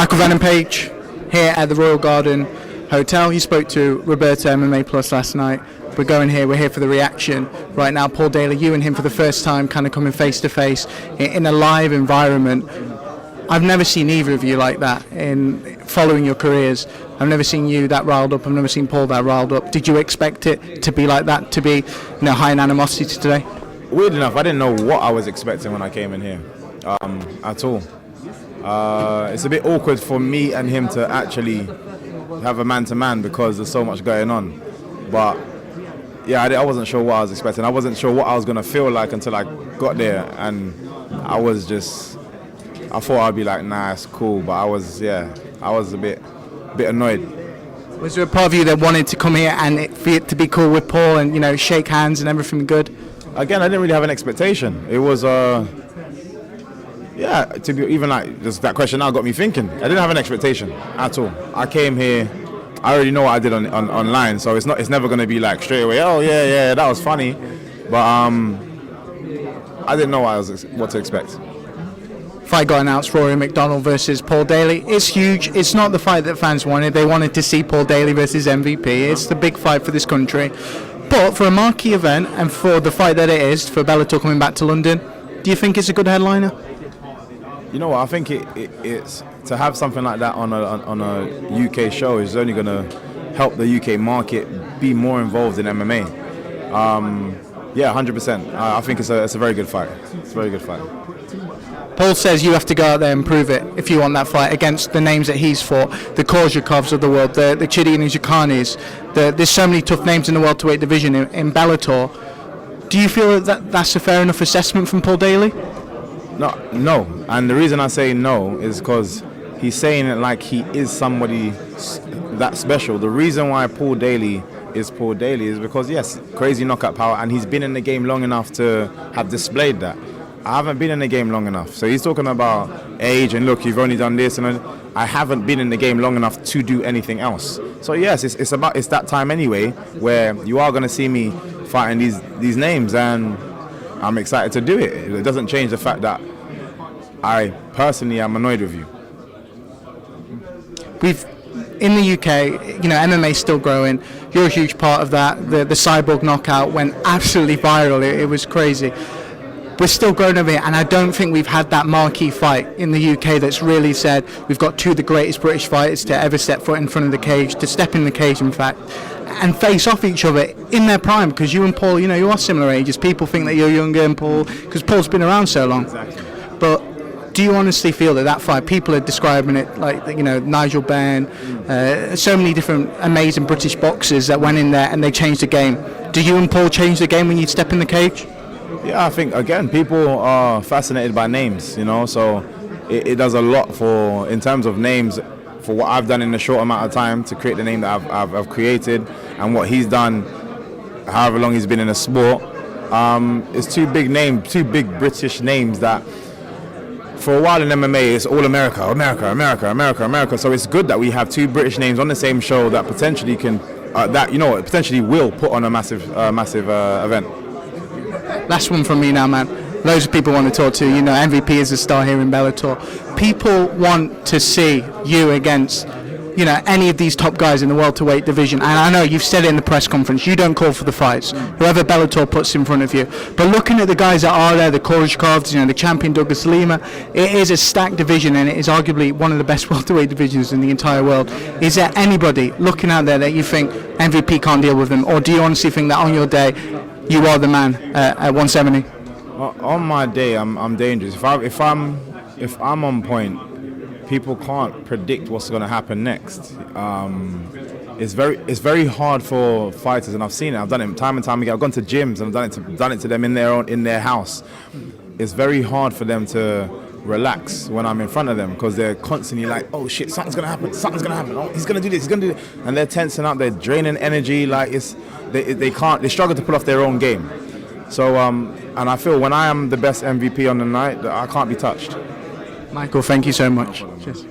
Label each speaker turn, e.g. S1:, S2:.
S1: Michael Venom Page here at the Royal Garden Hotel. You spoke to Roberto MMA Plus last night. We're here for the reaction right now. Paul Daley, you and him for the first time kind of coming face to face in a live environment. I've never seen either of you like that in following your careers. I've never seen you that riled up. I've never seen Paul that riled up. Did you expect it to be like that, to be high in animosity today?
S2: Weird enough, I didn't know what I was expecting when I came in here at all. It's a bit awkward for me and him to actually have a man-to-man because there's so much going on. But yeah, I wasn't sure what I was expecting. I wasn't sure what I was going to feel like until I got there, and I thought I'd be like, nah, it's cool, but I was a bit annoyed.
S1: Was there a part of you that wanted to come here and for it to be cool with Paul and shake hands and everything good?
S2: Again, I didn't really have an expectation. It was to be even like just that question now got me thinking. I didn't have an expectation at all. I came here. I already know what I did online, so it's never going to be like straight away. Oh yeah, that was funny, but I didn't know what to expect.
S1: Fight got announced: Rory McDonald versus Paul Daley. It's huge. It's not the fight that fans wanted. They wanted to see Paul Daley versus MVP. It's the big fight for this country. But for a marquee event and for the fight that it is, for Bellator coming back to London, do you think it's a good headliner?
S2: You know what? I think it's to have something like that on a UK show is only going to help the UK market be more involved in MMA. 100%. I think it's a very good fight. It's a very good fight.
S1: Paul says you have to go out there and prove it if you want that fight against the names that he's fought, the Korzhakovs of the world, the Chidin Zhakanis. There's so many tough names in the welterweight division in Bellator. Do you feel that that's a fair enough assessment from Paul Daley?
S2: No. And the reason I say no is because he's saying it like he is somebody that special. The reason why Paul Daley is because, yes, crazy knockout power, and he's been in the game long enough to have displayed that. I haven't been in the game long enough. So he's talking about age and look, you've only done this, and I haven't been in the game long enough to do anything else. So yes, it's that time anyway where you are going to see me fighting these names, and I'm excited to do it. It doesn't change the fact that I personally am annoyed with you.
S1: In the UK, MMA is still growing. You're a huge part of that. The Cyborg knockout went absolutely viral. It was crazy. We're still growing over here, and I don't think we've had that marquee fight in the UK that's really said we've got two of the greatest British fighters to ever step foot in front of the cage, to step in the cage, in fact, and face off each other in their prime. Because you and Paul, you are similar ages. People think that you're younger than Paul because Paul's been around so long.
S2: Exactly.
S1: But do you honestly feel that fight, people are describing it like, Nigel Benn, so many different amazing British boxers that went in there and they changed the game. Do you and Paul change the game when you step in the cage?
S2: Yeah, I think, again, people are fascinated by names, so it does a lot in terms of names, for what I've done in a short amount of time to create the name that I've created, and what he's done, however long he's been in the sport. It's two big British names that, for a while in MMA, it's all America. So it's good that we have two British names on the same show that potentially potentially will put on a massive event.
S1: Last one from me now, man. Loads of people want to talk to you. MVP is a star here in Bellator. People want to see you against, any of these top guys in the welterweight division. And I know you've said it in the press conference, you don't call for the fights. Whoever Bellator puts in front of you. But looking at the guys that are there, the Korzhakovs, the champion Douglas Lima, it is a stacked division, and it is arguably one of the best welterweight divisions in the entire world. Is there anybody looking out there that you think MVP can't deal with them? Or do you honestly think that on your day, you are the man at 170?
S2: On my day, I'm dangerous. If I'm on point, people can't predict what's going to happen next. It's very hard for fighters, and I've seen it. I've done it time and time again. I've gone to gyms and I've done it to them in their house. It's very hard for them to relax when I'm in front of them because they're constantly like, oh shit, something's gonna happen. Oh, he's gonna do this, and they're tensing up, they're draining energy. Like they struggle to pull off their own game. So and I feel when I am the best MVP on the night, that I can't be touched.
S1: Michael, thank you so much. Cheers.